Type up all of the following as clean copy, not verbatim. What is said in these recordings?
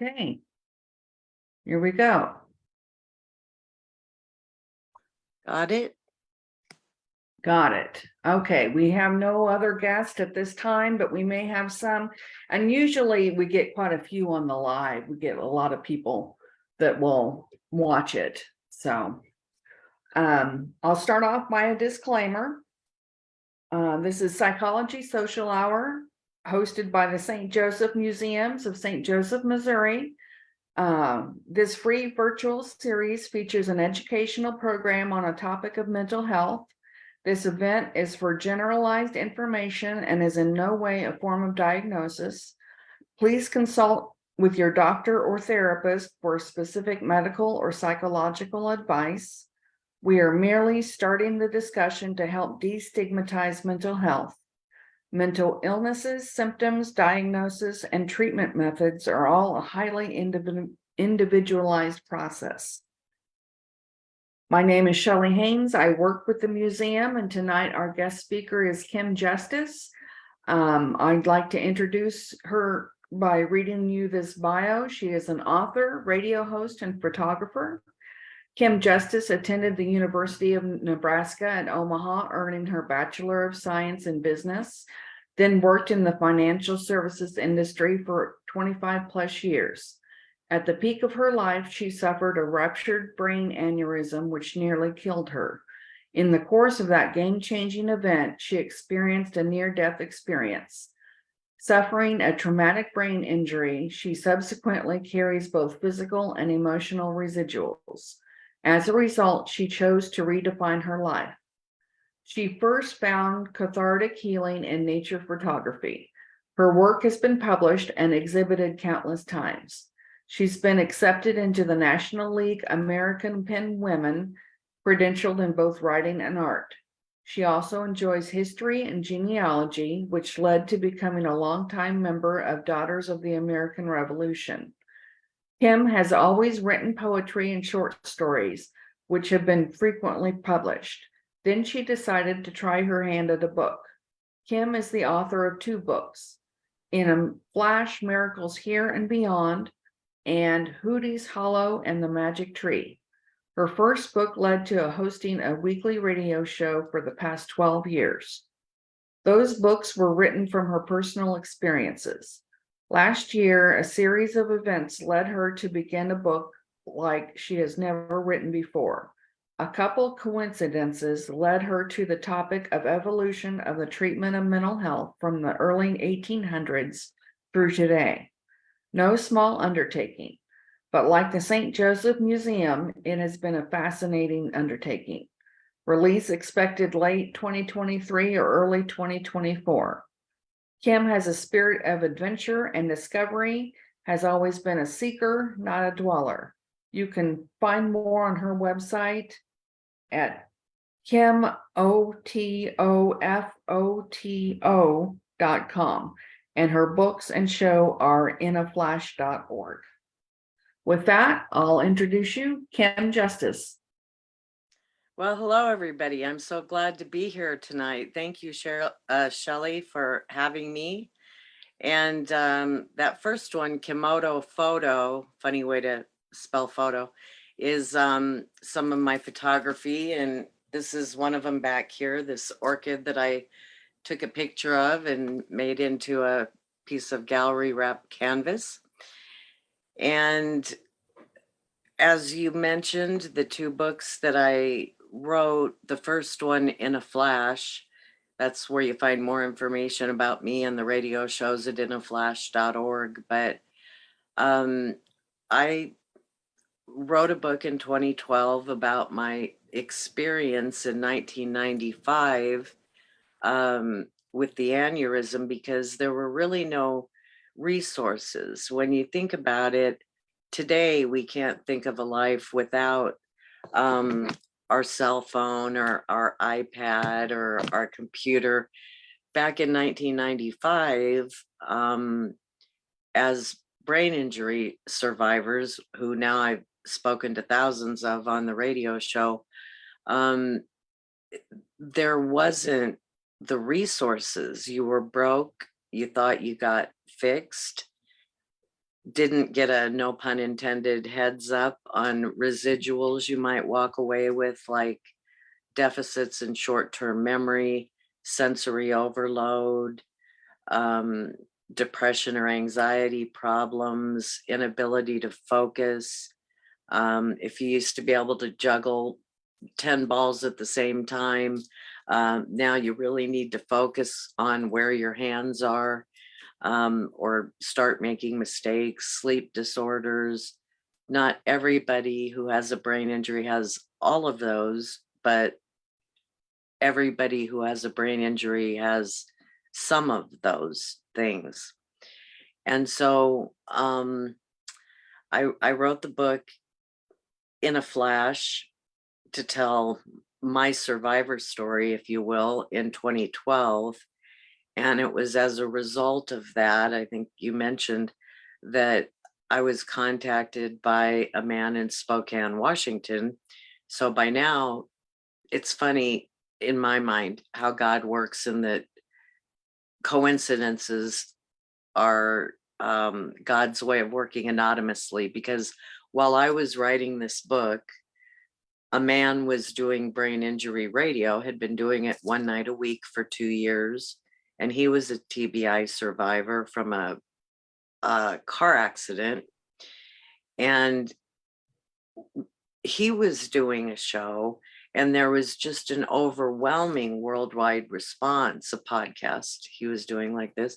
Okay, here we go. Got it? Got it. Okay, we have no other guests at this time, but we may have some. And usually we get quite a few on the live. We get a lot of people that will watch it. So I'll start off by a disclaimer. This is Psychology Social Hour, hosted by the St. Joseph Museums of St. Joseph, Missouri. This free virtual series features an educational program on a topic of mental health. This event is for generalized information and is in no way a form of diagnosis. Please consult with your doctor or therapist for specific medical or psychological advice. We are merely starting the discussion to help destigmatize mental health. Mental illnesses, symptoms, diagnosis, and treatment methods are all a highly individualized process. My name is Shelley Haynes. I work with the museum, and tonight our guest speaker is Kim Justus. I'd like to introduce her by reading you this bio. She is an author, radio host, and photographer. Kim Justus attended the University of Nebraska at Omaha, earning her Bachelor of Science in Business, then worked in the financial services industry for 25 plus years. At the peak of her life, she suffered a ruptured brain aneurysm, which nearly killed her. In the course of that game-changing event, she experienced a near-death experience. Suffering a traumatic brain injury, she subsequently carries both physical and emotional residuals. As a result, she chose to redefine her life. She first found cathartic healing in nature photography. Her work has been published and exhibited countless times. She's been accepted into the National League American Pen Women, credentialed in both writing and art. She also enjoys history and genealogy, which led to becoming a longtime member of Daughters of the American Revolution. Kim has always written poetry and short stories, which have been frequently published. Then she decided to try her hand at a book. Kim is the author of 2 books, In a Flash, Miracles Here and Beyond, and Hootie's Hollow and the Magic Tree. Her first book led to hosting a weekly radio show for the past 12 years. Those books were written from her personal experiences. Last year, a series of events led her to begin a book like she has never written before. A couple coincidences led her to the topic of evolution of the treatment of mental health from the early 1800s through today. No small undertaking, but like the St. Joseph Museum, it has been a fascinating undertaking. Release expected late 2023 or early 2024. Kim has a spirit of adventure and discovery, has always been a seeker, not a dweller. You can find more on her website at kimotoffoto.com, and her books and show are inaflash.org. With that, I'll introduce you, Kim Justus. Well, hello, everybody. I'm so glad to be here tonight. Thank you, Shelley, for having me. And that first one, Kimoto Photo, funny way to spell photo, is some of my photography. And this is one of them back here, this orchid that I took a picture of and made into a piece of gallery wrap canvas. And as you mentioned, the 2 books that I wrote, the first one, In a Flash, that's where you find more information about me and the radio shows at inaflash.org. But I wrote a book in 2012 about my experience in 1995 with the aneurysm, because there were really no resources. When you think about it, today we can't think of a life without our cell phone or our iPad or our computer. Back in 1995, as brain injury survivors, who now I've spoken to thousands of on the radio show, there wasn't the resources. You were broke, you thought you got fixed, didn't get a, no pun intended, heads up on residuals you might walk away with, like deficits in short-term memory, sensory overload, um, depression or anxiety problems, inability to focus. If you used to be able to juggle 10 balls at the same time, now you really need to focus on where your hands are, or start making mistakes, sleep disorders. Not everybody who has a brain injury has all of those, but everybody who has a brain injury has some of those things. And so I wrote the book in a flash to tell my survivor story, if you will, in 2012. And it was as a result of that, I think you mentioned, that I was contacted by a man in Spokane, Washington. So by now, it's funny in my mind how God works, and that coincidences are God's way of working anonymously. Because while I was writing this book, a man was doing brain injury radio, had been doing it one night a week for 2 years. And he was a TBI survivor from a car accident. And he was doing a show, and there was just an overwhelming worldwide response, a podcast he was doing like this.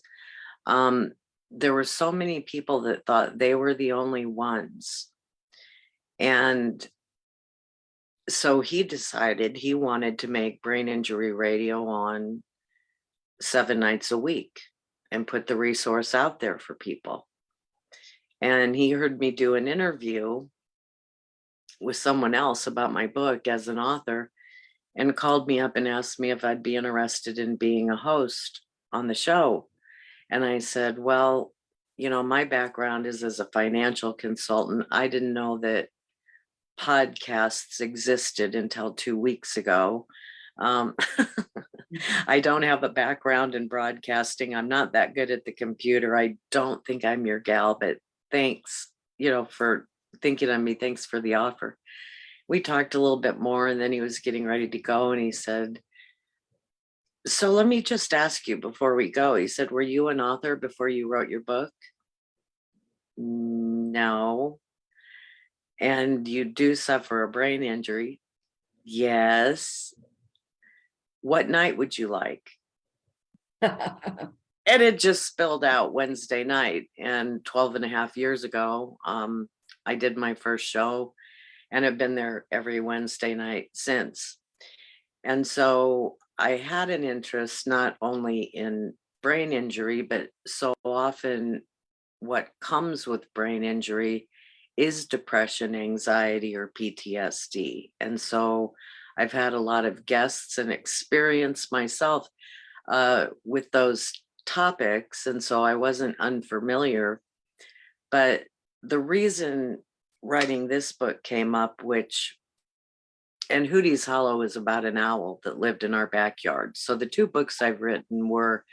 There were so many people that thought they were the only ones. And so he decided he wanted to make brain injury radio on 7 nights a week and put the resource out there for people. And he heard me do an interview with someone else about my book as an author, and called me up and asked me if I'd be interested in being a host on the show. And I said, well, you know, my background is as a financial consultant. I didn't know that podcasts existed until 2 weeks ago. I don't have a background in broadcasting. I'm not that good at the computer. I don't think I'm your gal, but thanks, you know, for thinking of me. Thanks for the offer. We talked a little bit more, and then he was getting ready to go, and he said, so let me just ask you before we go. He said, were you an author before you wrote your book? No. And you do suffer a brain injury? Yes. What night would you like? And it just spilled out Wednesday night. And 12 and a half years ago, I did my first show, and have been there every Wednesday night since. And so I had an interest not only in brain injury, but so often what comes with brain injury is depression, anxiety, or PTSD. And so I've had a lot of guests and experience myself with those topics. And so I wasn't unfamiliar. But the reason writing this book came up, and Hootie's Hollow is about an owl that lived in our backyard. So the 2 books I've written were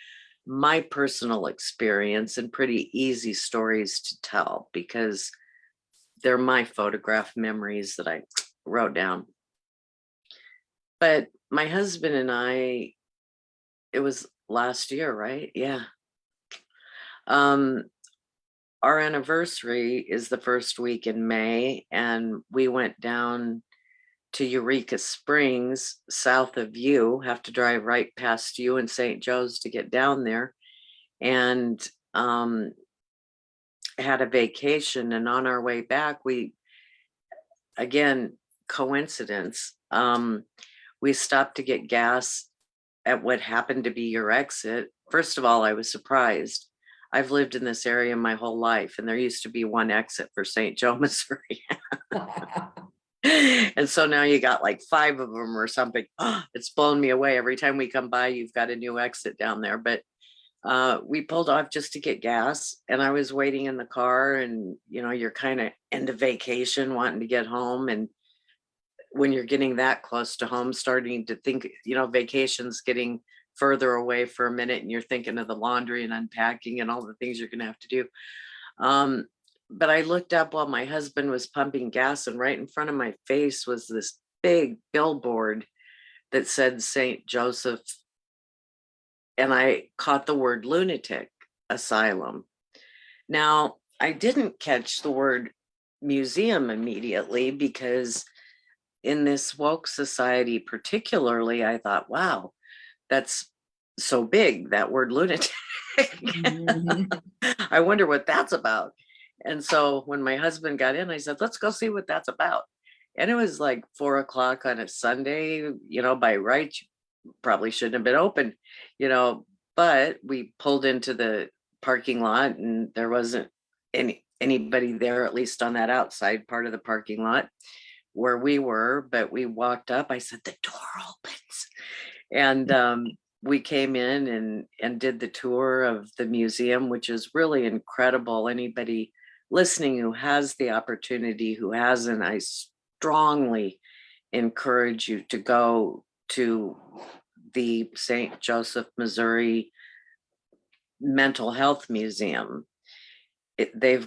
my personal experience and pretty easy stories to tell, because they're my photograph memories that I wrote down. But my husband and I, it was last year, right? Yeah. Our anniversary is the first week in May, and we went down to Eureka Springs, south of you. Have to drive right past you in St. Joe's to get down there, and had a vacation. And on our way back, we, again, coincidence, we stopped to get gas at what happened to be your exit. First of all, I was surprised. I've lived in this area my whole life, and there used to be one exit for St. Joe, Missouri. And so now you got like 5 of them or something. Oh, it's blown me away. Every time we come by, you've got a new exit down there. But we pulled off just to get gas, and I was waiting in the car, and you know, you're kind of into vacation, wanting to get home. And when you're getting that close to home, starting to think, you know, vacation's getting further away for a minute, and you're thinking of the laundry and unpacking and all the things you're going to have to do. but I looked up while my husband was pumping gas, and right in front of my face was this big billboard that said St. Joseph, and I caught the word lunatic asylum. Now, I didn't catch the word museum immediately because in this woke society, particularly, I thought, wow, that's so big, that word lunatic. Mhm. I wonder what that's about. And so when my husband got in, I said, let's go see what that's about. And it was like 4 o'clock on a Sunday, by rights, probably shouldn't have been open, you know, but we pulled into the parking lot and there wasn't anybody there, at least on that outside part of the parking lot where we were. But we walked up, I said, the door opens. And we came in and did the tour of the museum, which is really incredible. Anybody listening who has the opportunity, who hasn't, I strongly encourage you to go to the St. Joseph, Missouri Mental Health Museum. They've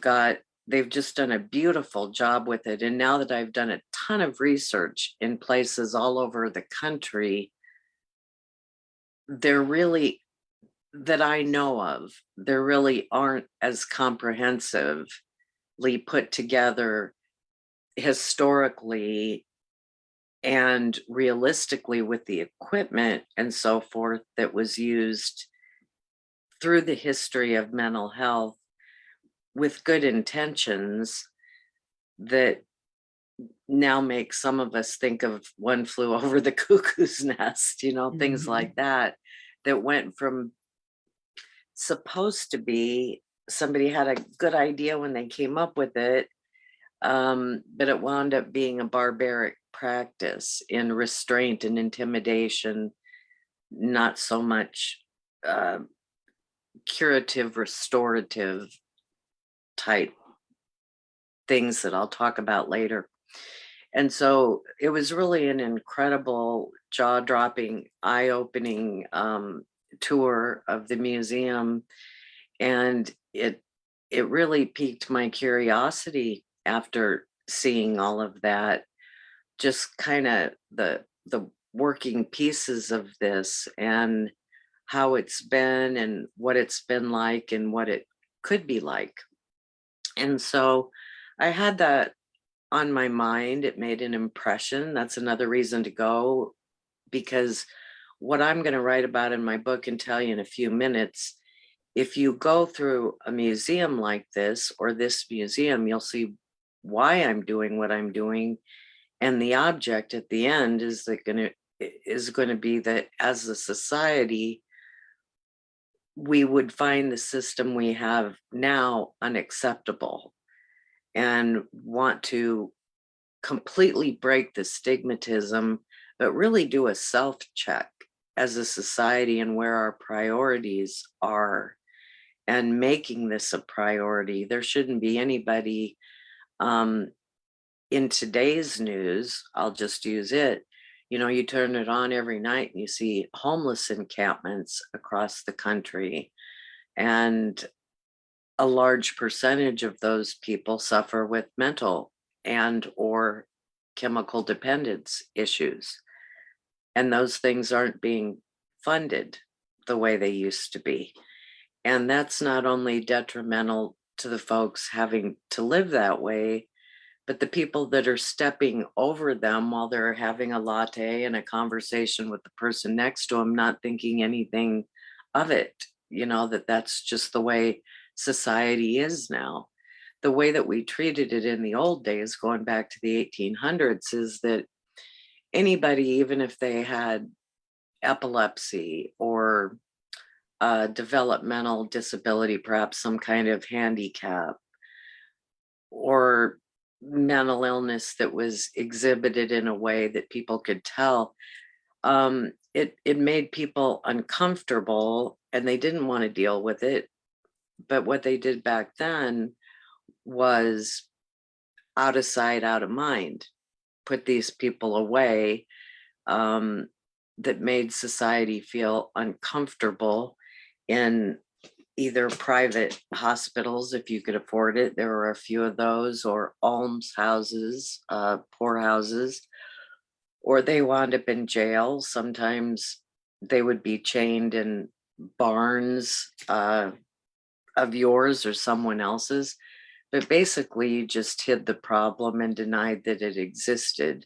just done a beautiful job with it. And now that I've done a ton of research in places all over the country, they're really, that I know of, there really aren't as comprehensively put together historically and realistically with the equipment and so forth that was used through the history of mental health with good intentions that now make some of us think of One Flew Over the Cuckoo's Nest, things Mhm. like that, that went from supposed to be somebody had a good idea when they came up with it, but it wound up being a barbaric practice in restraint and intimidation, not so much uh, curative, restorative type things that I'll talk about later. And so it was really an incredible, jaw dropping, eye opening tour of the museum. And it really piqued my curiosity after seeing all of that, just kind of the working pieces of this and how it's been and what it's been like and what it could be like. And so I had that on my mind. It made an impression. That's another reason to go, because what I'm going to write about in my book and tell you in a few minutes, if you go through a museum like this or this museum, you'll see why I'm doing what I'm doing. And the object at the end is going to be that as a society, we would find the system we have now unacceptable and want to completely break the stigmatism, but really do a self check as a society and where our priorities are, and making this a priority. There shouldn't be anybody um, in today's news, I'll just use it. You turn it on every night and you see homeless encampments across the country. And a large percentage of those people suffer with mental and or chemical dependence issues. And those things aren't being funded the way they used to be. And that's not only detrimental to the folks having to live that way, but the people that are stepping over them while they're having a latte and a conversation with the person next to them, not thinking anything of it, that's just the way society is now. The way that we treated it in the old days, going back to the 1800s, is that anybody, even if they had epilepsy or developmental disability, perhaps some kind of handicap or mental illness that was exhibited in a way that people could tell, it made people uncomfortable and they didn't want to deal with it. But what they did back then was out of sight, out of mind, put these people away, that made society feel uncomfortable in either private hospitals, if you could afford it. There were a few of those, or almshouses, poorhouses, or they wound up in jail. Sometimes they would be chained in barns of yours or someone else's. But basically, you just hid the problem and denied that it existed.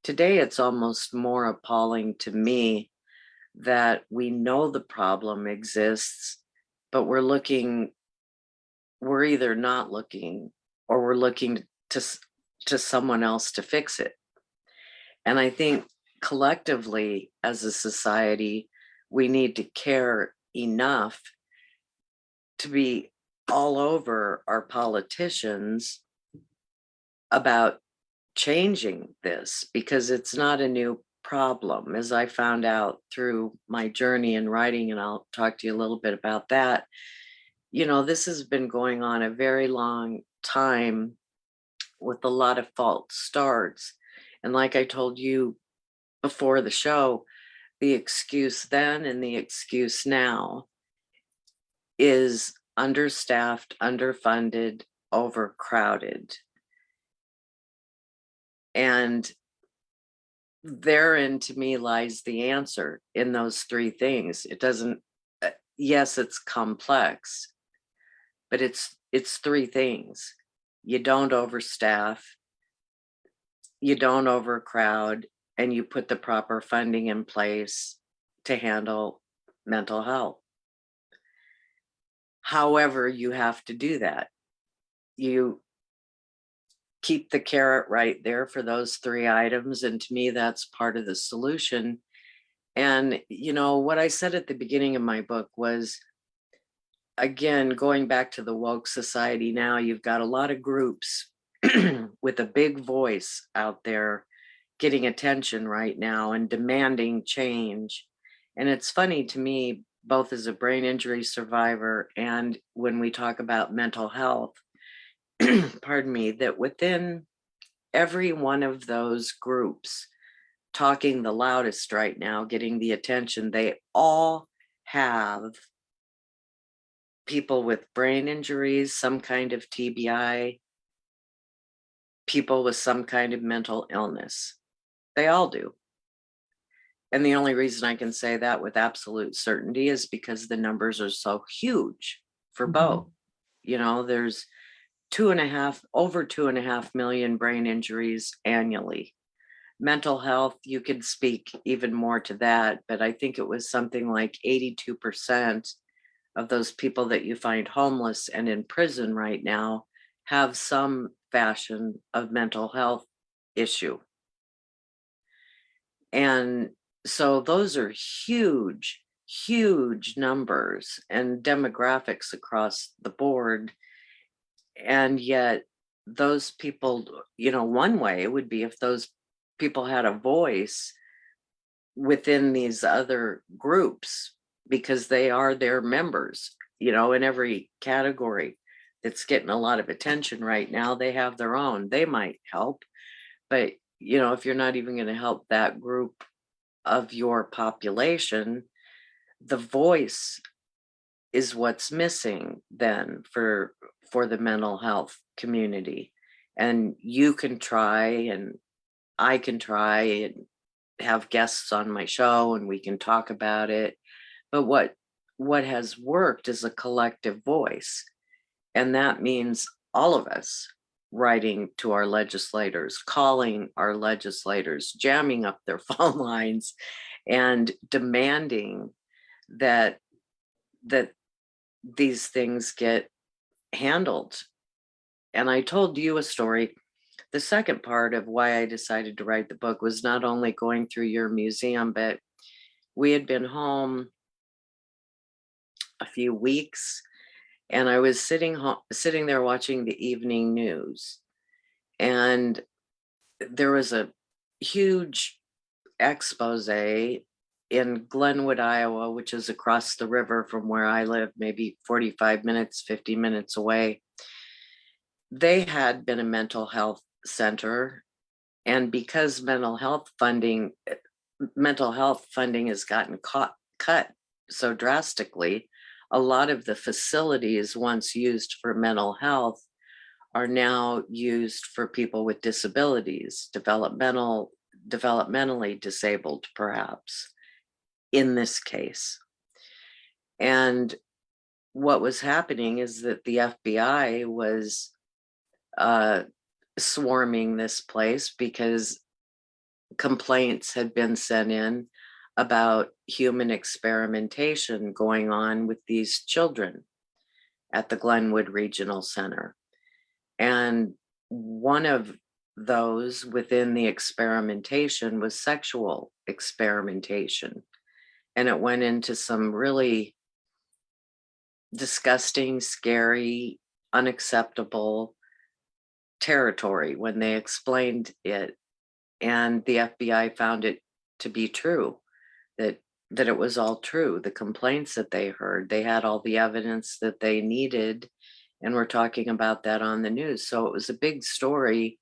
Today, it's almost more appalling to me that we know the problem exists, but we're either not looking, or we're looking to someone else to fix it. And I think collectively as a society, we need to care enough to be all over our politicians about changing this, because it's not a new problem. As I found out through my journey in writing, and I'll talk to you a little bit about that, this has been going on a very long time with a lot of false starts. And like I told you before the show, the excuse then and the excuse now is understaffed, underfunded, overcrowded. And therein, to me, lies the answer in those three things. It doesn't, yes, it's complex, but it's three things. You don't overstaff, you don't overcrowd, and you put the proper funding in place to handle mental health. However, you have to do that. You keep the carrot right there for those three items. And to me, that's part of the solution. And, what I said at the beginning of my book was, again, going back to the woke society now, you've got a lot of groups with a big voice out there getting attention right now and demanding change. And it's funny to me, both as a brain injury survivor and when we talk about mental health, pardon me, that within every one of those groups talking the loudest right now, getting the attention, they all have people with brain injuries, some kind of TBI, people with some kind of mental illness. They all do. And the only reason I can say that with absolute certainty is because the numbers are so huge for both. There's over 2.5 million brain injuries annually. Mental health, you could speak even more to that, but I think it was something like 82% of those people that you find homeless and in prison right now have some fashion of mental health issue. And so those are huge, huge numbers and demographics across the board. And yet those people, one way would be if those people had a voice within these other groups, because they are their members, in every category that's getting a lot of attention right now. They have their own, they might help. But, if you're not even going to help that group of your population, the voice is what's missing then for the mental health community. And you can try, and I can try and have guests on my show and we can talk about it. But what has worked is a collective voice. And that means all of us writing to our legislators, calling our legislators, jamming up their phone lines and demanding that these things get handled. And I told you a story. The second part of why I decided to write the book was not only going through your museum, but we had been home a few weeks, and I was sitting there watching the evening news, and there was a huge expose in Glenwood, Iowa, which is across the river from where I live, maybe 45 minutes, 50 minutes away. They had been a mental health center, and because mental health funding has gotten cut so drastically, a lot of the facilities once used for mental health are now used for people with disabilities, developmentally disabled, perhaps, in this case. And what was happening is that the FBI was swarming this place because complaints had been sent in about human experimentation going on with these children at the Glenwood Regional Center. And one of those within the experimentation was sexual experimentation. And it went into some really disgusting, scary, unacceptable territory when they explained it. And the FBI found it to be true, that it was all true. The complaints that they heard, they had all the evidence that they needed, and we're talking about that on the news. So it was a big story.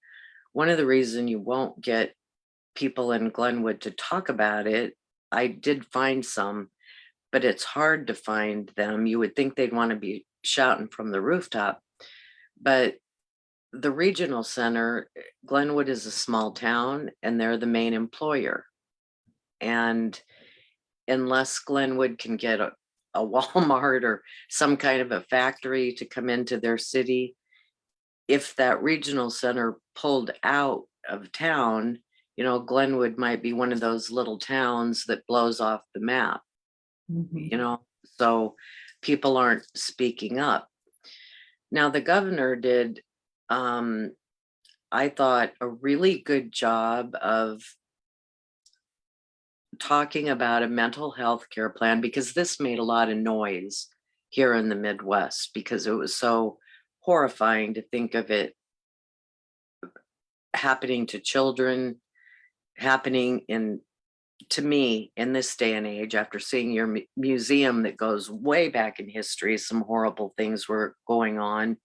One of the reasons you won't get people in Glenwood to talk about it, I did find some, but it's hard to find them. You would think they'd want to be shouting from the rooftop. But the regional center, Glenwood is a small town and they're the main employer. And unless Glenwood can get a Walmart or some kind of a factory to come into their city, if that regional center pulled out of town, you know, Glenwood might be one of those little towns that blows off the map, you know, so people aren't speaking up. Now, the governor did, I thought, a really good job of talking about a mental health care plan, because this made a lot of noise here in the Midwest because it was so horrifying to think of it happening to children, happening to me in this day and age, after seeing your museum that goes way back in history. Some horrible things were going on,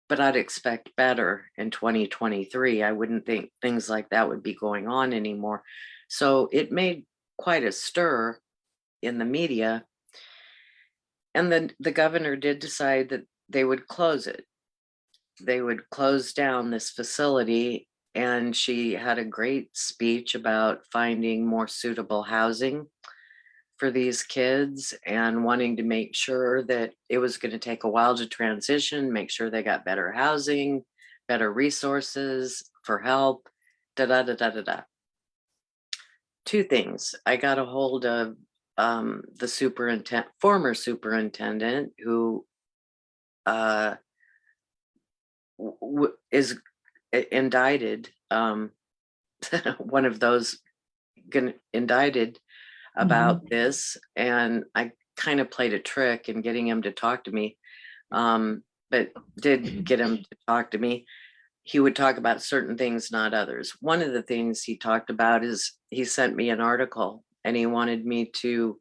but I'd expect better in 2023. I wouldn't think things like that would be going on anymore. So it made quite a stir in the media. And then the governor did decide that they would close it. They would close down this facility. And she had a great speech about finding more suitable housing for these kids and wanting to make sure that it was going to take a while to transition, make sure they got better housing, better resources for help, da da da da da da. Two things. I got a hold of the former superintendent, who is indicted, one of those indicted about this, and I kind of played a trick in getting him to talk to me, but did get him to talk to me. He would talk about certain things, not others. One of the things he talked about is he sent me an article and he wanted me to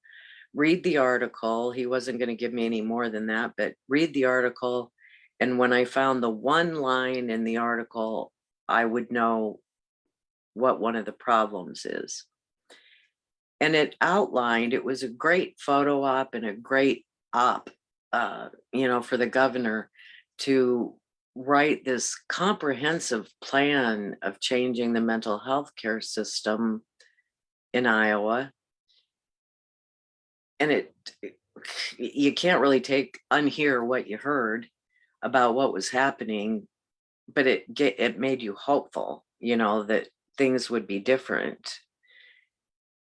read the article. He wasn't going to give me any more than that, but read the article. And when I found the one line in the article, I would know what one of the problems is. And it outlined, it was a great photo op and a great op, for the governor to write this comprehensive plan of changing the mental health care system in Iowa. And you can't really unhear what you heard about what was happening, but it made you hopeful, that things would be different.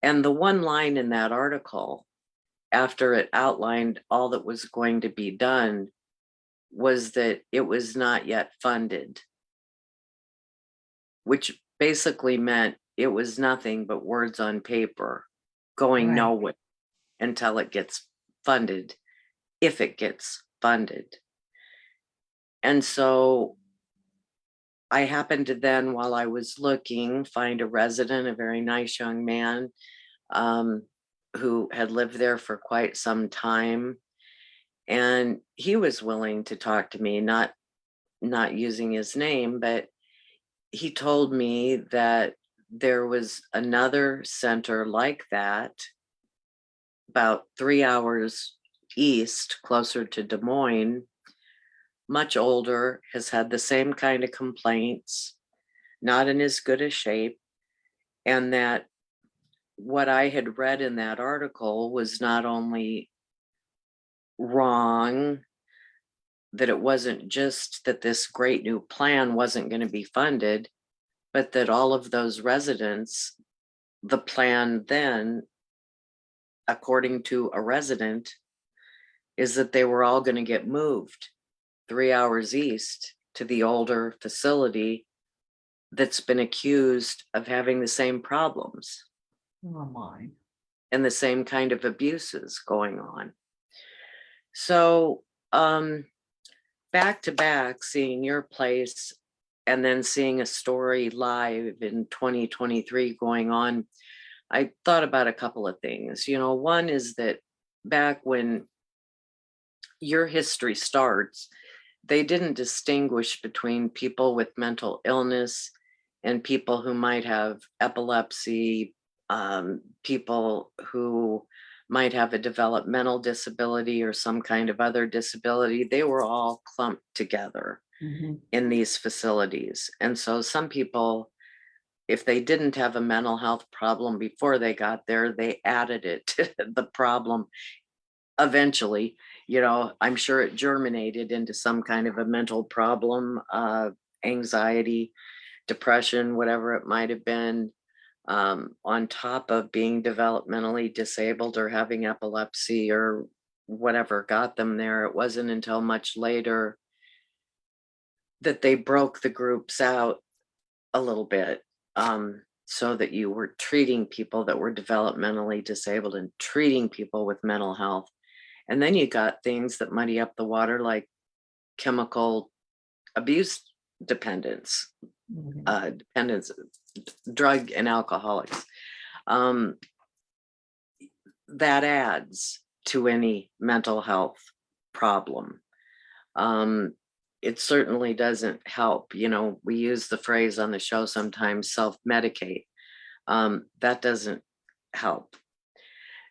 And the one line in that article, after it outlined all that was going to be done, was that it was not yet funded, which basically meant it was nothing but words on paper going nowhere until it gets funded, if it gets funded. And so I happened to then, while I was looking, find a resident, a very nice young man, who had lived there for quite some time. And he was willing to talk to me, not using his name, but he told me that there was another center like that about 3 hours east, closer to Des Moines, much older, has had the same kind of complaints, not in as good a shape, and that what I had read in that article was not only wrong, that it wasn't just that this great new plan wasn't going to be funded, but that all of those residents, the plan then, according to a resident, is that they were all going to get moved 3 hours east to the older facility that's been accused of having the same problems Oh my. and the same kind of abuses going on. So back to back, seeing your place and then seeing a story live in 2023 going on, I thought about a couple of things. One is that back when your history starts, they didn't distinguish between people with mental illness and people who might have epilepsy, people who might have a developmental disability or some kind of other disability. They were all clumped together in these facilities. And so some people, if they didn't have a mental health problem before they got there, they added it to the problem eventually. I'm sure it germinated into some kind of a mental problem, anxiety, depression, whatever it might have been, on top of being developmentally disabled or having epilepsy or whatever got them there. It wasn't until much later that they broke the groups out a little bit, so that you were treating people that were developmentally disabled and treating people with mental health. And then you got things that muddy up the water, like chemical abuse dependence, dependence, drug and alcoholics. That adds to any mental health problem. It certainly doesn't help. We use the phrase on the show sometimes, self-medicate. That doesn't help.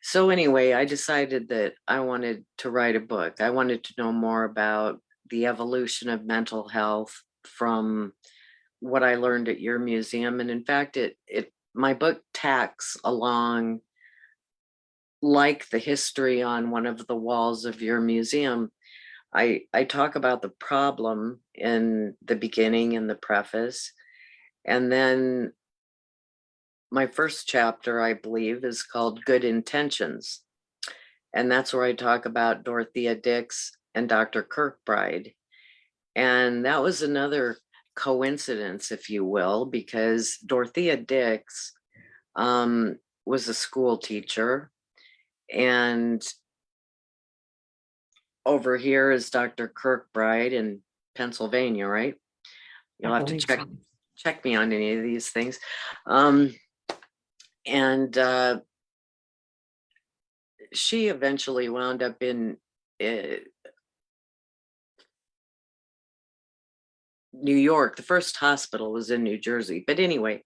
So anyway, I decided that I wanted to write a book. I wanted to know more about the evolution of mental health from what I learned at your museum. And in fact, my book tacks along like the history on one of the walls of your museum. I talk about the problem in the beginning, in the preface, and then my first chapter, I believe, is called Good Intentions. And that's where I talk about Dorothea Dix and Dr. Kirkbride. And that was another coincidence, if you will, because Dorothea Dix was a school teacher. And over here is Dr. Kirkbride in Pennsylvania, right? You'll have to check me on any of these things. And she eventually wound up in New York. The first hospital was in New Jersey. But anyway,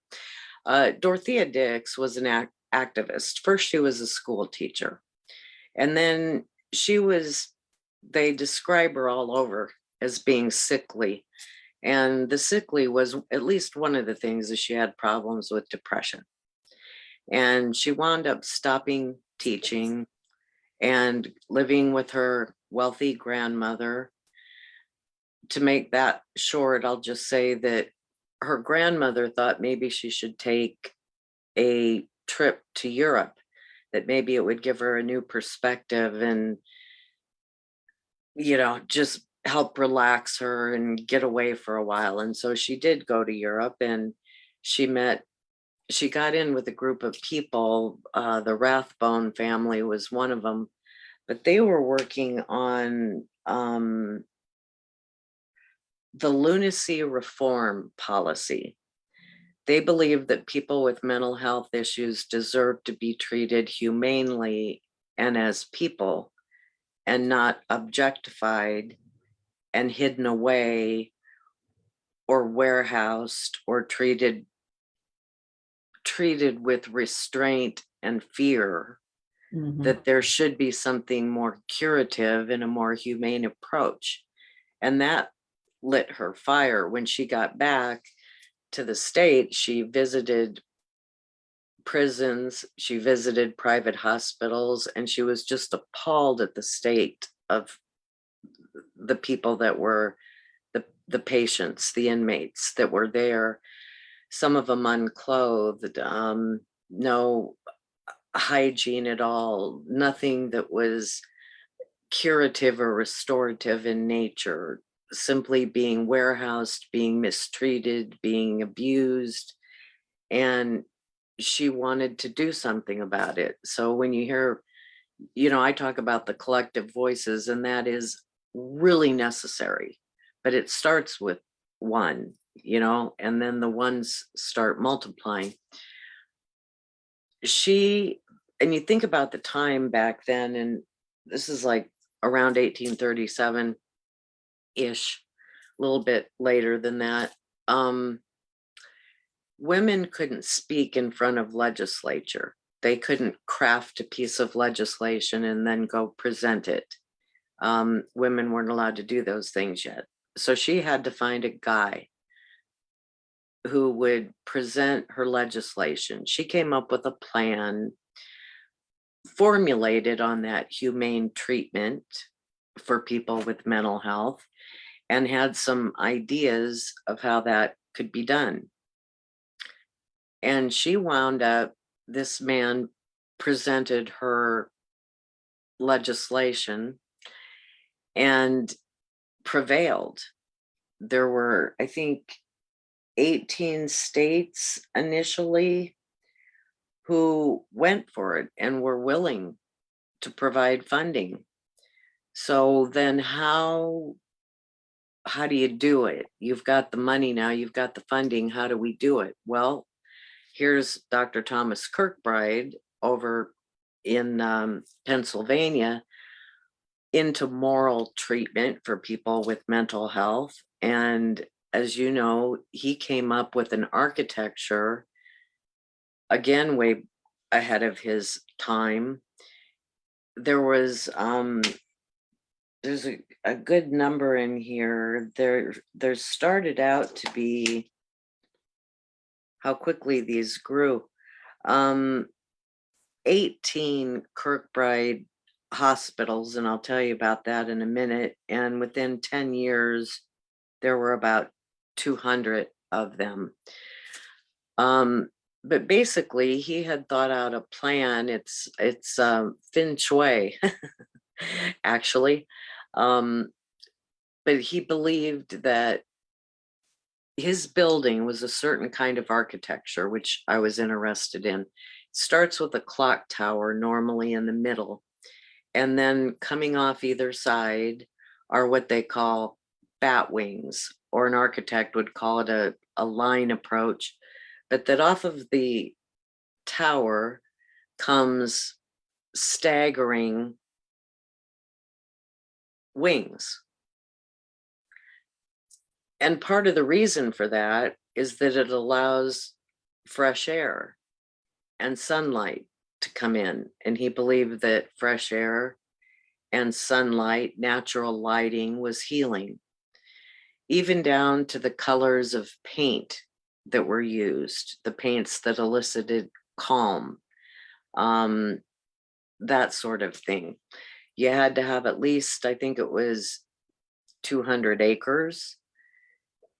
Dorothea Dix was an activist. First, she was a school teacher. And then they describe her all over as being sickly. And the sickly was at least one of the things is she had problems with depression. And she wound up stopping teaching and living with her wealthy grandmother. To make that short, I'll just say that her grandmother thought maybe she should take a trip to Europe, that maybe it would give her a new perspective and, just help relax her and get away for a while. And so she did go to Europe, and she got in with a group of people. The Rathbone family was one of them, but they were working on the lunacy reform policy. They believed that people with mental health issues deserve to be treated humanely and as people, and not objectified and hidden away or warehoused or treated with restraint and fear Mhm. that there should be something more curative and a more humane approach. And that lit her fire. When she got back to the state, she visited prisons, she visited private hospitals, and she was just appalled at the state of the people that were the patients, the inmates that were there, some of them unclothed, no hygiene at all, nothing that was curative or restorative in nature, simply being warehoused, being mistreated, being abused. And she wanted to do something about it. So when you hear, I talk about the collective voices, and that is really necessary, but it starts with one, and then the ones start multiplying. And you think about the time back then, and this is like around 1837 ish, a little bit later than that. Women couldn't speak in front of legislature. They couldn't craft a piece of legislation and then go present it. Women weren't allowed to do those things yet. So she had to find a guy who would present her legislation. She came up with a plan formulated on that humane treatment for people with mental health, and had some ideas of how that could be done. And she wound up, this man presented her legislation and prevailed. There were, I think, 18 states initially who went for it and were willing to provide funding. So then how do you do it? You've got the money now, you've got the funding. How do we do it? Well, here's Dr. Thomas Kirkbride over in Pennsylvania into moral treatment for people with mental health. And as you know, he came up with an architecture, again, way ahead of his time. There was there's a good number in here. There started out to be, how quickly these grew. 18 Kirkbride hospitals, and I'll tell you about that in a minute. And within 10 years, there were about 200 of them. But basically, he had thought out a plan. It's feng shui, actually. But he believed that his building was a certain kind of architecture, which I was interested in. It starts with a clock tower, normally in the middle, and then coming off either side are what they call bat wings, or an architect would call it a line approach, but that off of the tower comes staggering wings. And part of the reason for that is that it allows fresh air and sunlight to come in. And he believed that fresh air and sunlight, natural lighting, was healing, even down to the colors of paint that were used, the paints that elicited calm, that sort of thing. You had to have at least, I think it was 200 acres.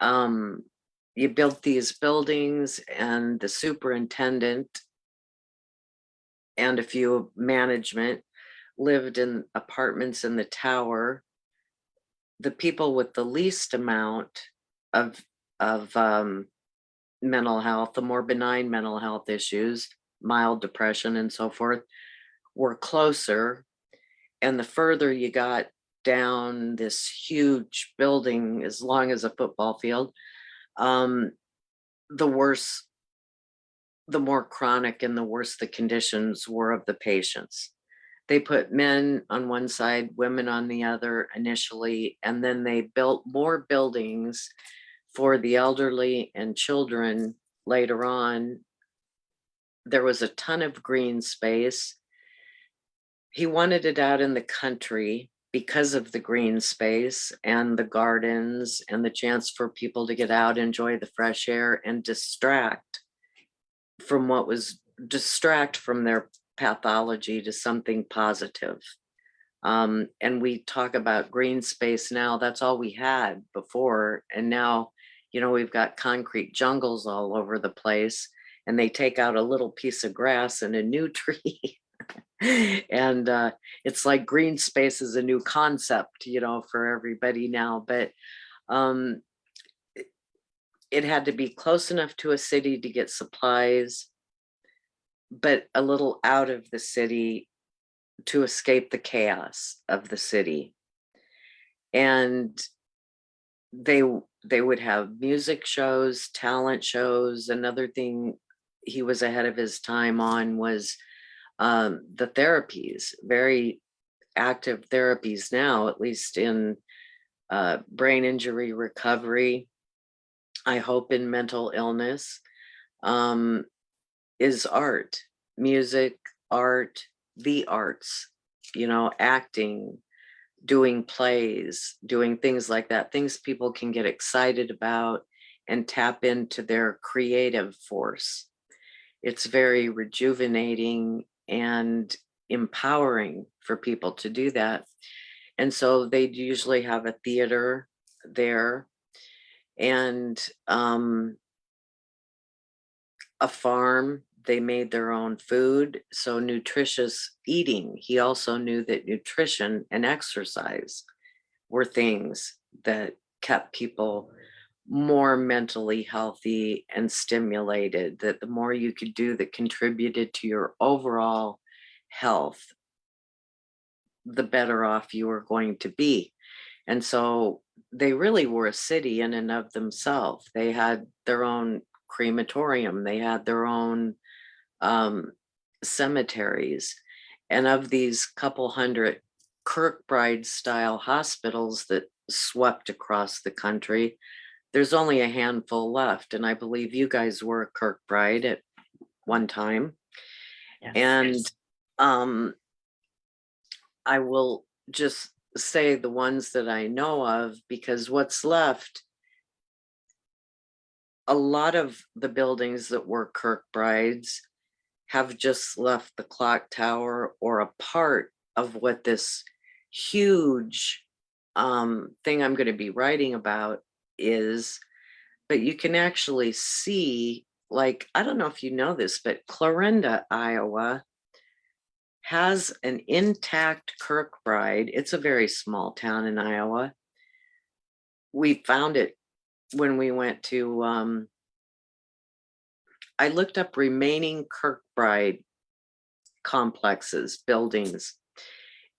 You built these buildings, and the superintendent and a few management lived in apartments in the tower. The people with the least amount of mental health, the more benign mental health issues, mild depression and so forth, were closer. And the further you got down this huge building, as long as a football field, the worse, the more chronic and the worse the conditions were of the patients. They put men on one side, women on the other initially, and then they built more buildings for the elderly and children later on. There was a ton of green space. He wanted it out in the country because of the green space and the gardens and the chance for people to get out, enjoy the fresh air, and from what was distract from their pathology to something positive. And we talk about green space now, that's all we had before. And now, we've got concrete jungles all over the place, and they take out a little piece of grass and a new tree. And it's like green space is a new concept, for everybody now. But um, it had to be close enough to a city to get supplies, but a little out of the city to escape the chaos of the city. And they would have music shows, talent shows. Another thing he was ahead of his time on was the therapies, very active therapies now, at least in brain injury recovery. I hope in mental illness, is art, music, art, the arts, acting, doing plays, doing things like that, things people can get excited about and tap into their creative force. It's very rejuvenating and empowering for people to do that. And so they'd usually have a theater there, and a farm. They made their own food. So nutritious eating. He also knew that nutrition and exercise were things that kept people more mentally healthy and stimulated, that the more you could do that contributed to your overall health, the better off you were going to be. And so they really were a city in and of themselves. They had their own crematorium, they had their own cemeteries. And of these couple hundred Kirkbride style hospitals that swept across the country, there's only a handful left. And I believe you guys were a Kirkbride at one time. Yes. And I will just say the ones that I know of, because what's left, a lot of the buildings that were Kirkbrides have just left the clock tower or a part of what this huge thing I'm going to be writing about is. But you can actually see, like, I don't know if you know this, but Clarinda, Iowa has an intact Kirkbride. It's a very small town in Iowa. We found it when we went to, I looked up remaining Kirkbride complexes, buildings,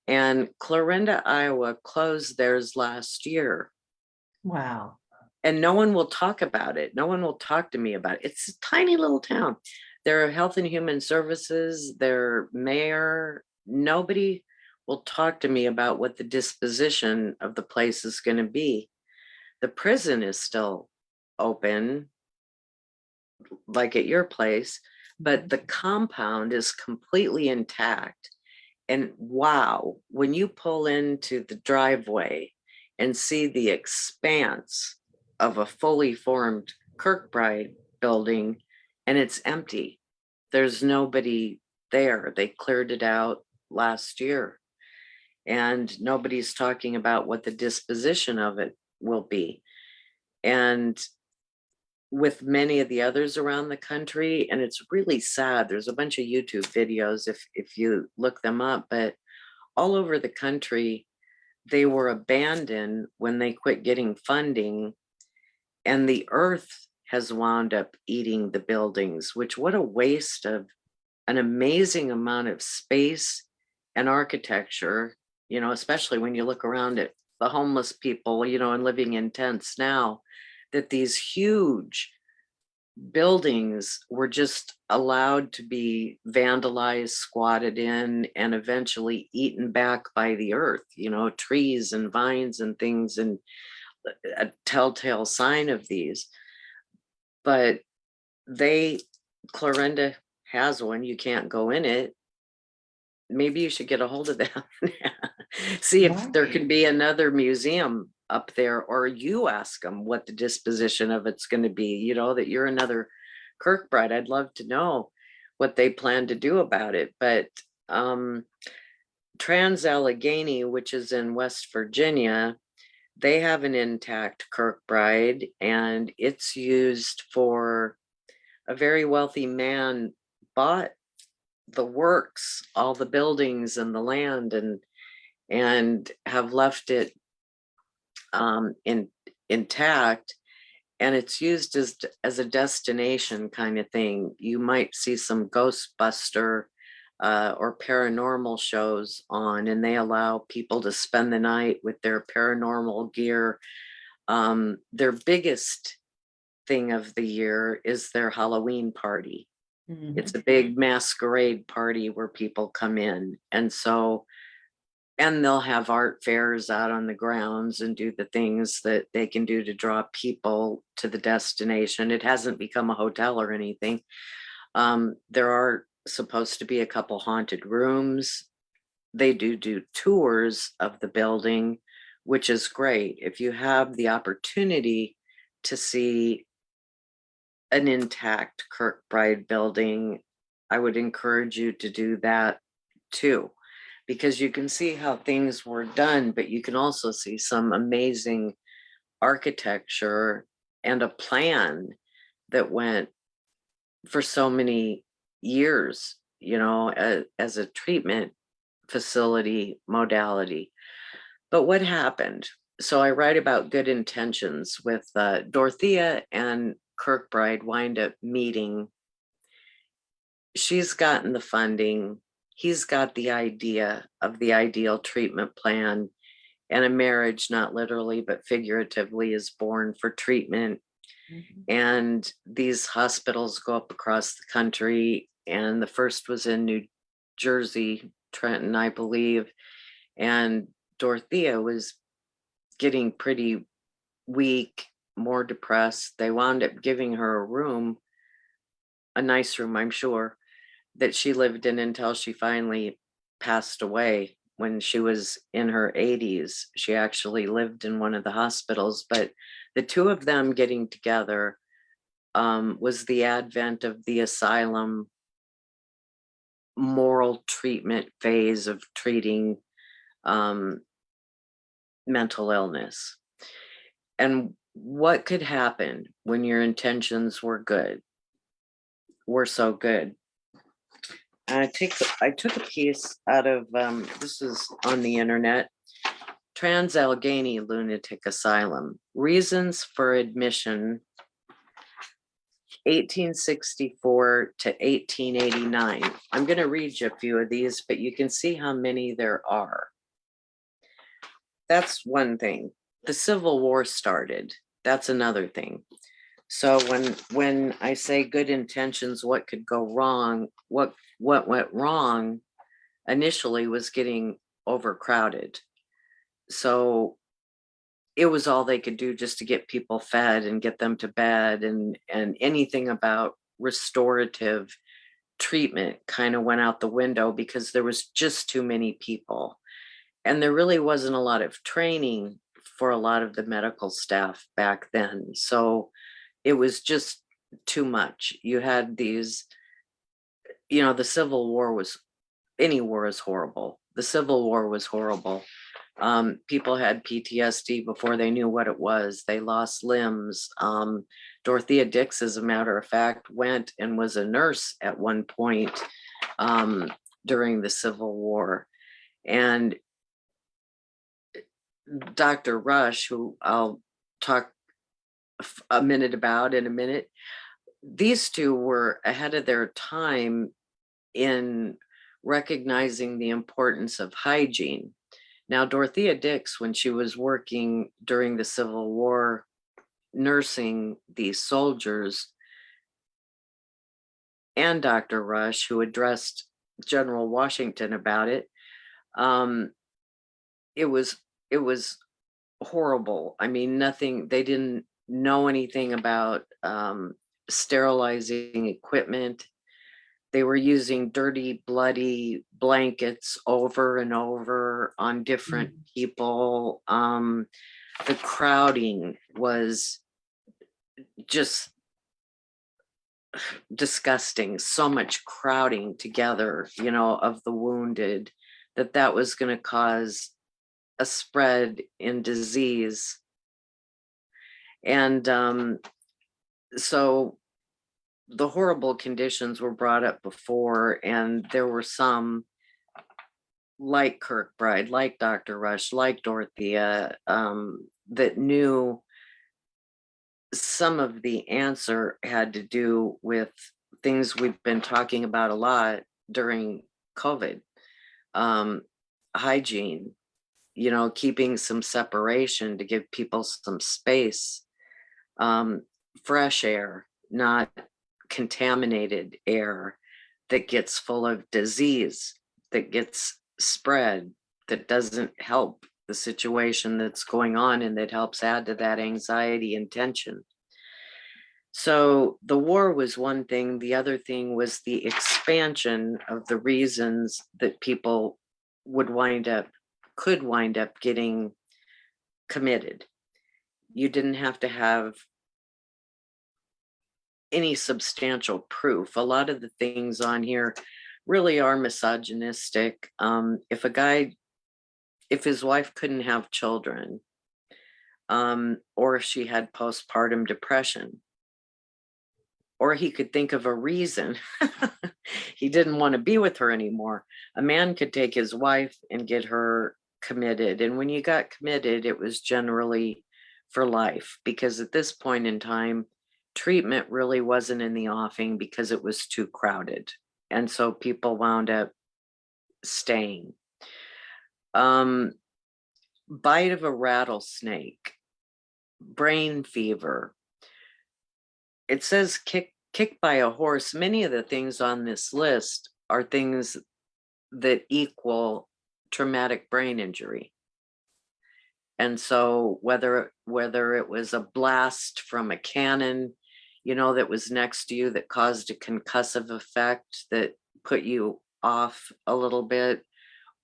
and Clarinda, Iowa closed theirs last year. Wow. And no one will talk about it. No one will talk to me about it. It's a tiny little town. Their Health and Human Services, their mayor, nobody will talk to me about what the disposition of the place is going to be. The prison is still open, like at your place, but the compound is completely intact. And wow, when you pull into the driveway and see the expanse of a fully formed Kirkbride building, and it's empty, there's nobody there. They cleared it out last year, and nobody's talking about what the disposition of it will be. And with many of the others around the country, and it's really sad, there's a bunch of YouTube videos if you look them up, but all over the country they were abandoned when they quit getting funding, and the earth has wound up eating the buildings, which, what a waste of an amazing amount of space and architecture, especially when you look around at the homeless people, and living in tents now, that these huge buildings were just allowed to be vandalized, squatted in, and eventually eaten back by the earth, trees and vines and things, and a telltale sign of these. But Clarinda has one, you can't go in it, maybe you should get a hold of them. See if there can be another museum up there, or you ask them what the disposition of it's going to be, you know, that you're another Kirkbride. I'd love to know what they plan to do about it. But Trans-Allegheny, which is in West Virginia, they have an intact Kirkbride, and it's used for a very wealthy man bought the works, all the buildings and the land, and have left it intact, and it's used as a destination kind of thing. You might see some Ghostbuster or paranormal shows on, and they allow people to spend the night with their paranormal gear. Their biggest thing of the year is their Halloween party. It's a big masquerade party where people come in. And so, and they'll have art fairs out on the grounds and do the things that they can do to draw people to the destination. It hasn't become a hotel or anything. There are supposed to be a couple haunted rooms. They do tours of the building, which is great. If you have the opportunity to see an intact Kirkbride building, I would encourage you to do that too, because you can see how things were done, but you can also see some amazing architecture and a plan that went for so many years, you know, as a treatment facility modality. But what happened? So I write about good intentions with Dorothea and Kirkbride wind up meeting. She's gotten the funding. He's got the idea of the ideal treatment plan, and a marriage, not literally, but figuratively, is born for treatment. And these hospitals go up across the country. And the first was in New Jersey, Trenton, I believe. And Dorothea was getting pretty weak, more depressed. They wound up giving her a room, a nice room, I'm sure, that she lived in until she finally passed away. When she was in her 80s, she actually lived in one of the hospitals. But the two of them getting together was the advent of the asylum moral treatment phase of treating mental illness. And what could happen when your intentions were good, were so good? I took a piece out of, this is on the internet, Trans-Allegheny Lunatic Asylum, Reasons for Admission, 1864 to 1889. I'm going to read you a few of these, but you can see how many there are. That's one thing. The Civil War started. That's another thing. So when I say good intentions, what could go wrong? What went wrong initially was getting overcrowded. So it was all they could do just to get people fed and get them to bed, and anything about restorative treatment kind of went out the window because there was just too many people. And there really wasn't a lot of training for a lot of the medical staff back then. So it was just too much. You had these, you know, the Civil War was, any war is horrible. The Civil War was horrible. People had PTSD before they knew what it was. They lost limbs. Dorothea Dix, as a matter of fact, went and was a nurse at one point during the Civil War. And Dr. Rush, who I'll talk a minute about in a minute, these two were ahead of their time in recognizing the importance of hygiene. Now, Dorothea Dix, when she was working during the Civil War, nursing these soldiers, and Dr. Rush, who addressed General Washington about it, it was horrible. I mean, nothing, they didn't know anything about sterilizing equipment. they were using dirty, bloody blankets over and over on different people. The crowding was just disgusting. So much crowding together, you know, of the wounded, that was going to cause a spread in disease. And so the horrible conditions were brought up before, and there were some like Kirkbride, like Dr. Rush, like Dorothea, that knew some of the answer had to do with things we've been talking about a lot during COVID. Hygiene, you know, keeping some separation to give people some space, fresh air, not contaminated air that gets full of disease, that gets spread, that doesn't help the situation that's going on, and that helps add to that anxiety and tension. So the war was one thing. The other thing was the expansion of the reasons that people could wind up getting committed. You didn't have to have any substantial proof. A lot of the things on here really are misogynistic. If his wife couldn't have children, or if she had postpartum depression, or he could think of a reason he didn't want to be with her anymore, a man could take his wife and get her committed. And when you got committed, it was generally for life, because at this point in time, treatment really wasn't in the offing because it was too crowded. And so people wound up staying. Bite of a rattlesnake, brain fever. It says kicked by a horse. Many of the things on this list are things that equal traumatic brain injury. And so whether it was a blast from a cannon, you know, that was next to you that caused a concussive effect that put you off a little bit,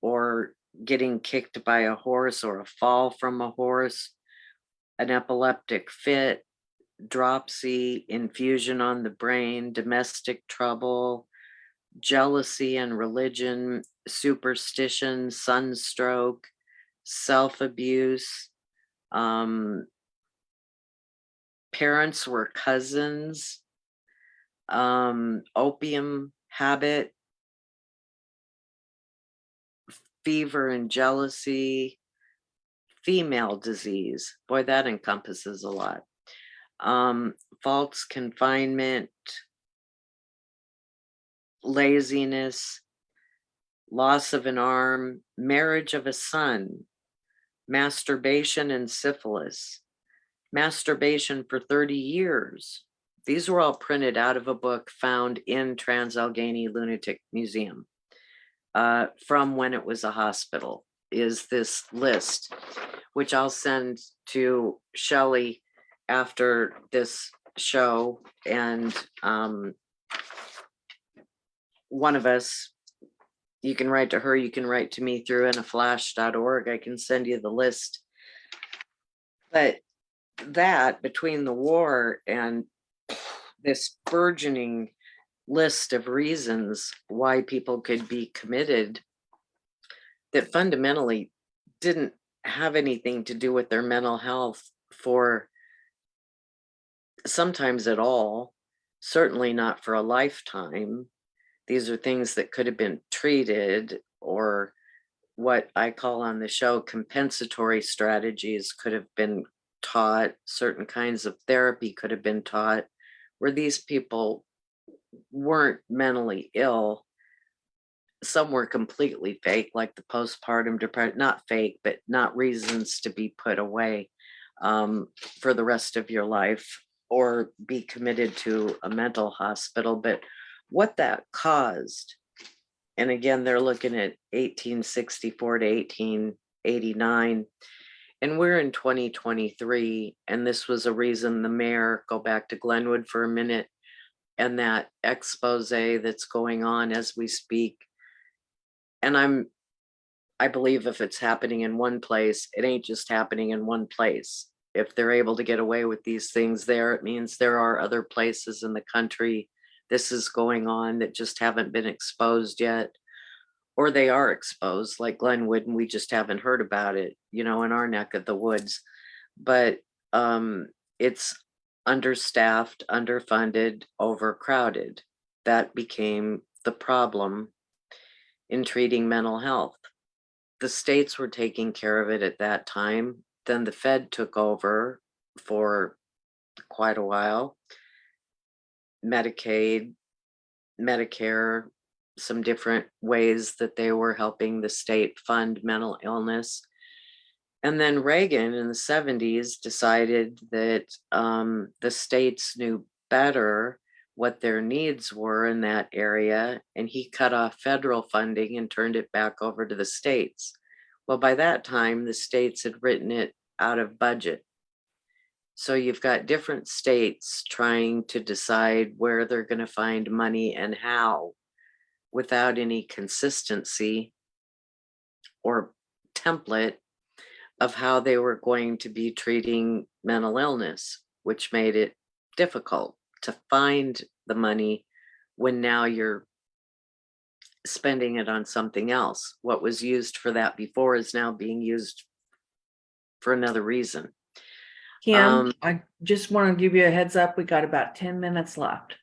or getting kicked by a horse, or a fall from a horse, an epileptic fit, dropsy, infusion on the brain, domestic trouble, jealousy and religion, superstition, sunstroke, self-abuse. Parents were cousins, opium habit, fever and jealousy, female disease. Boy, that encompasses a lot. False confinement, laziness, loss of an arm, marriage of a son, masturbation and syphilis, masturbation for 30 years. These were all printed out of a book found in Trans-Allegheny Lunatic Museum, from when it was a hospital, is this list, which I'll send to Shelley after this show. And one of us, you can write to her, you can write to me through inaflash.org. I can send you the list. But that, between the war and this burgeoning list of reasons why people could be committed, that fundamentally didn't have anything to do with their mental health for sometimes at all, certainly not for a lifetime. These are things that could have been treated, or what I call on the show compensatory strategies could have been taught. Certain kinds of therapy could have been taught, where these people weren't mentally ill. Some were completely fake, like the postpartum depression, not fake, but not reasons to be put away for the rest of your life, or be committed to a mental hospital. But what that caused, and again, they're looking at 1864 to 1889, and we're in 2023, and this was a reason the mayor, go back to Glenwood for a minute, and that expose that's going on as we speak. And I believe if it's happening in one place, it ain't just happening in one place. If they're able to get away with these things there, it means there are other places in the country this is going on that just haven't been exposed yet, or they are exposed, like Glenwood, and we just haven't heard about it, in our neck of the woods. But it's understaffed, underfunded, overcrowded. That became the problem in treating mental health. The states were taking care of it at that time. Then the Fed took over for quite a while. Medicaid, Medicare, some different ways that they were helping the state fund mental illness. And then Reagan in the 70s decided that the states knew better what their needs were in that area, and he cut off federal funding and turned it back over to the states. Well, by that time, the states had written it out of budget. So you've got different states trying to decide where they're going to find money and how without any consistency or template of how they were going to be treating mental illness, which made it difficult to find the money when now you're spending it on something else. What was used for that before is now being used for another reason. Kim, I just want to give you a heads up. We got about 10 minutes left.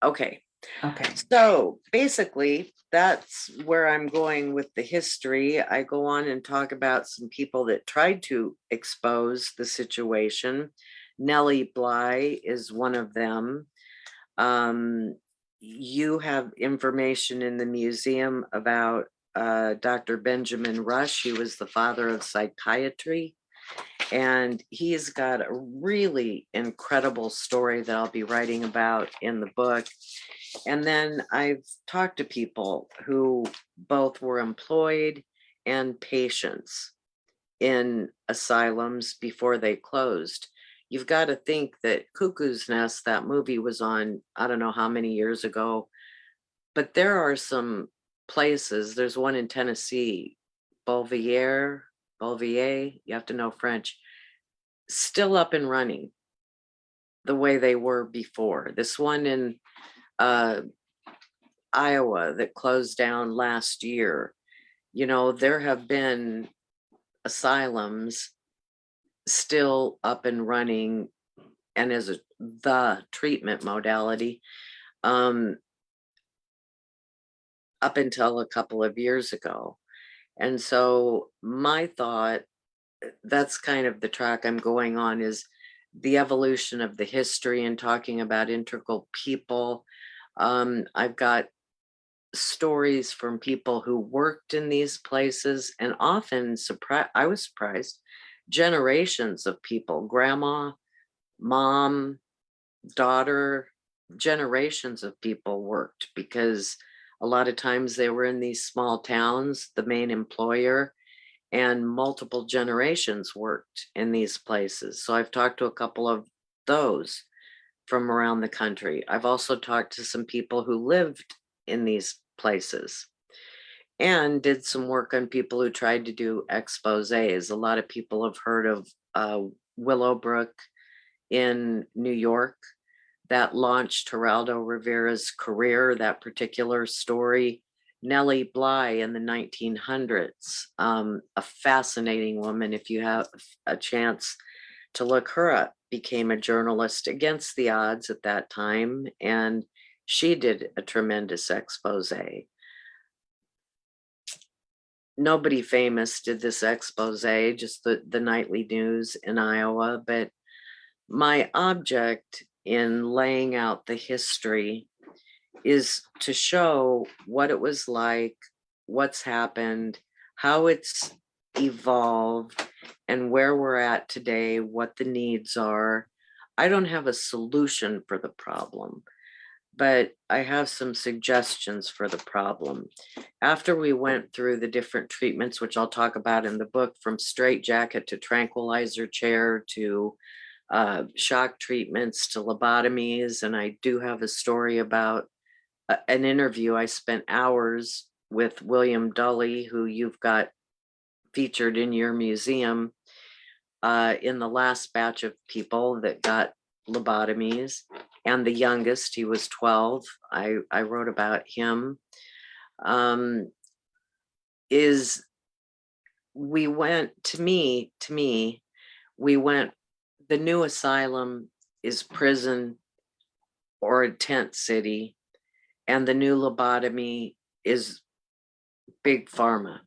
Okay. Okay. So basically, that's where I'm going with the history. I go on and talk about some people that tried to expose the situation. Nellie Bly is one of them. You have information in the museum about Dr. Benjamin Rush. He was the father of psychiatry. And he's got a really incredible story that I'll be writing about in the book. And then I've talked to people who both were employed and patients in asylums before they closed. You've got to think that Cuckoo's Nest, that movie was on, I don't know how many years ago, but there are some places. There's one in Tennessee, Bouvier, you have to know French, still up and running the way they were before. This one in Iowa that closed down last year, there have been asylums still up and running and as the treatment modality up until a couple of years ago. And so my thought, that's kind of the track I'm going on, is the evolution of the history and talking about integral people. I've got stories from people who worked in these places, and often I was surprised, generations of people, grandma, mom, daughter, generations of people worked, because a lot of times they were in these small towns, the main employer, and multiple generations worked in these places. So I've talked to a couple of those from around the country. I've also talked to some people who lived in these places and did some work on people who tried to do exposés. A lot of people have heard of Willowbrook in New York. That launched Geraldo Rivera's career, that particular story. Nellie Bly in the 1900s, a fascinating woman. If you have a chance to look her up, became a journalist against the odds at that time, and she did a tremendous expose. Nobody famous did this expose, just the nightly news in Iowa. But my object in laying out the history is to show what it was like, what's happened, how it's evolved, and where we're at today, what the needs are. I don't have a solution for the problem, but I have some suggestions for the problem. After we went through the different treatments, which I'll talk about in the book, from straitjacket to tranquilizer chair to shock treatments to lobotomies. And I do have a story about an interview. I spent hours with William Dully, who you've got featured in your museum, in the last batch of people that got lobotomies. And the youngest, he was 12. I wrote about him. Is we went to me, we went, the new asylum is prison or a tent city, and the new lobotomy is big pharma.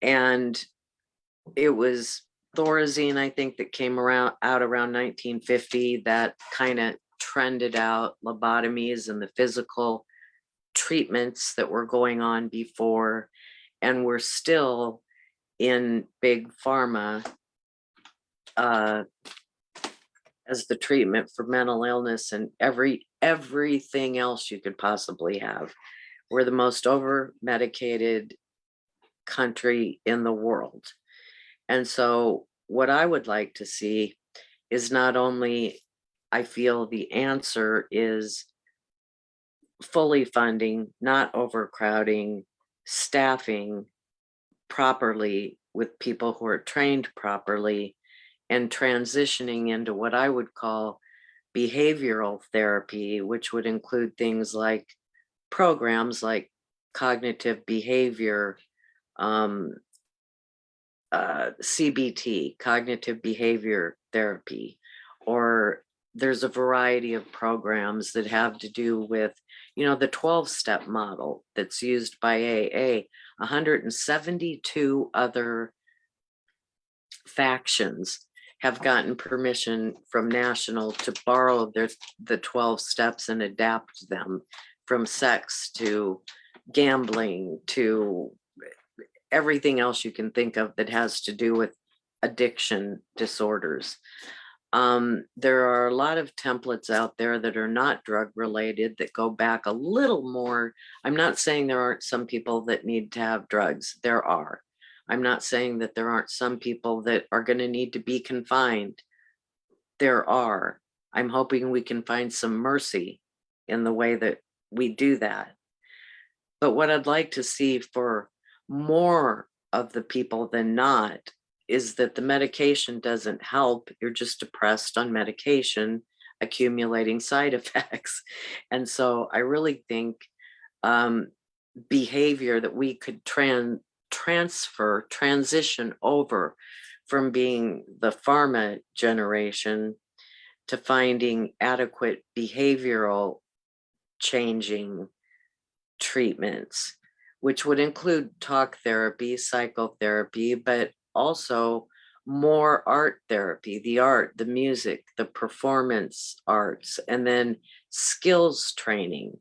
And it was Thorazine, I think, that came out around 1950 that kind of trended out lobotomies and the physical treatments that were going on before. And we're still in big pharma as the treatment for mental illness and everything else you could possibly have. We're the most over medicated country in the world. And so what I would like to see is not only, I feel the answer is fully funding, not overcrowding, staffing properly with people who are trained properly, and transitioning into what I would call behavioral therapy, which would include things like programs like cognitive behavior, CBT, cognitive behavior therapy, or there's a variety of programs that have to do with, the 12-step model that's used by AA. 172 other factions have gotten permission from National to borrow the 12 steps and adapt them, from sex to gambling to everything else you can think of that has to do with addiction disorders. There are a lot of templates out there that are not drug related that go back a little more. I'm not saying there aren't some people that need to have drugs. There are. I'm not saying that there aren't some people that are going to need to be confined. There are. I'm hoping we can find some mercy in the way that we do that. But what I'd like to see for more of the people than not is that the medication doesn't help. You're just depressed on medication, accumulating side effects. And so I really think behavior that we could transition over from being the pharma generation to finding adequate behavioral changing treatments, which would include talk therapy, psychotherapy, but also more art therapy, the art, the music, the performance arts, and then skills training,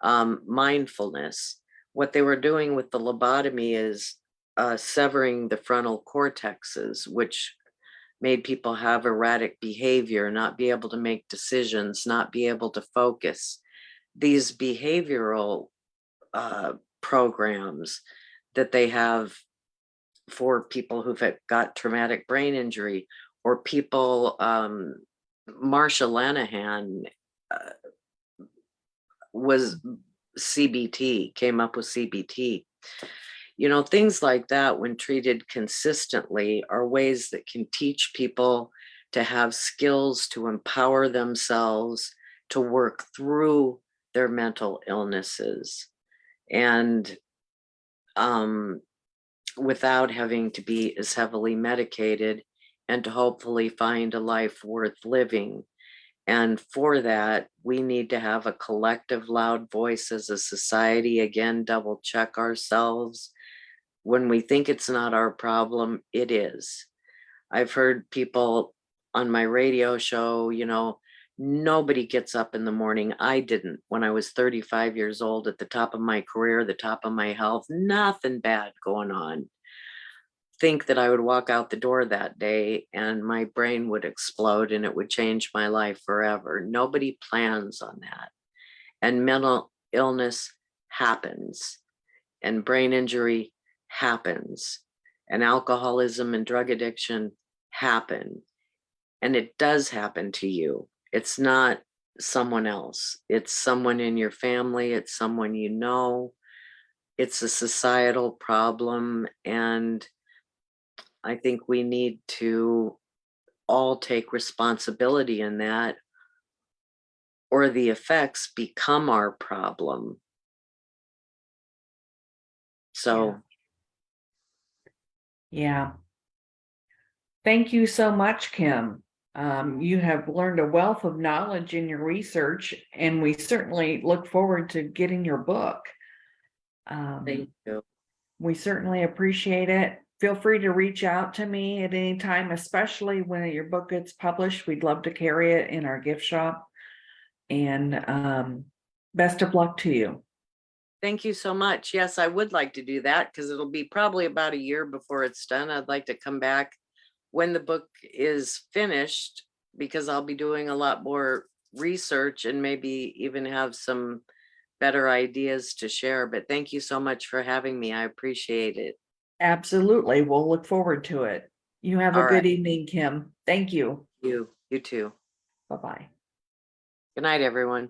mindfulness. What they were doing with the lobotomy is severing the frontal cortexes, which made people have erratic behavior, not be able to make decisions, not be able to focus. These behavioral programs that they have for people who've got traumatic brain injury, or people, Marsha Lanahan was CBT, came up with CBT. Things like that, when treated consistently, are ways that can teach people to have skills to empower themselves to work through their mental illnesses, and without having to be as heavily medicated, and to hopefully find a life worth living. And for that, we need to have a collective loud voice as a society. Again, double check ourselves. When we think it's not our problem, it is. I've heard people on my radio show, nobody gets up in the morning. I didn't when I was 35 years old, at the top of my career, the top of my health, nothing bad going on. Think that I would walk out the door that day and my brain would explode and it would change my life forever. Nobody plans on that. And mental illness happens, and brain injury happens, and alcoholism and drug addiction happen. and it does happen to you. It's not someone else. It's someone in your family. It's someone you know. It's a societal problem. And I think we need to all take responsibility in that, or the effects become our problem. So, Yeah. Thank you so much, Kim. You have learned a wealth of knowledge in your research, and we certainly look forward to getting your book. thank you. We certainly appreciate it. Feel free to reach out to me at any time, especially when your book gets published. We'd love to carry it in our gift shop. And best of luck to you. Thank you so much. Yes, I would like to do that because it'll be probably about a year before it's done. I'd like to come back when the book is finished because I'll be doing a lot more research and maybe even have some better ideas to share. But thank you so much for having me. I appreciate it. Absolutely. We'll look forward to it. You have a All good right. evening, Kim. Thank you. You too. Bye-bye. Good night, everyone.